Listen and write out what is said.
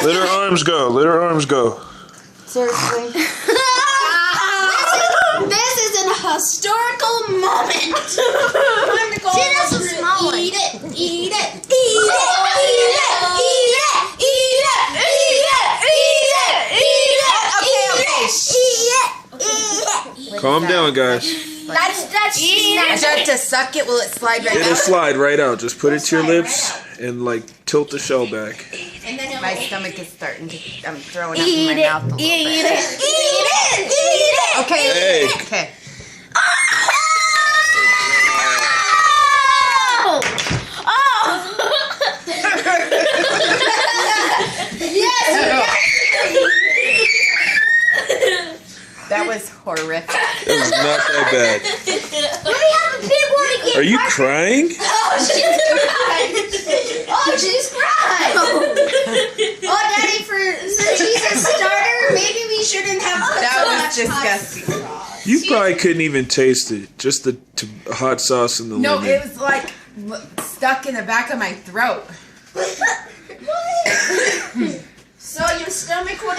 Let her arms go. Let her arms go. Seriously. This is an historical moment. Time to go. See, that's a small one. Eat it. Eat it. Eat it. Eat it. Eat it. Eat it. Eat it. Eat it. Eat it. Okay. Calm down, guys. That's Start to suck it. Will it slide right It'll out? slide right out. Just put it to your lips and like tilt the shell back. My stomach is starting to. I'm throwing up in my mouth a little bit. Eat it. Eat it. Okay. Hey. Okay. That was horrific. It was not that bad. Let me have a big one again. Are you crying? Oh, she's crying. Oh, Daddy, since she's a starter, maybe we shouldn't have put That so was much disgusting. You probably couldn't even taste it. Just the hot sauce and the No, lemon. it was like stuck in the back of my throat. So your stomach wouldn't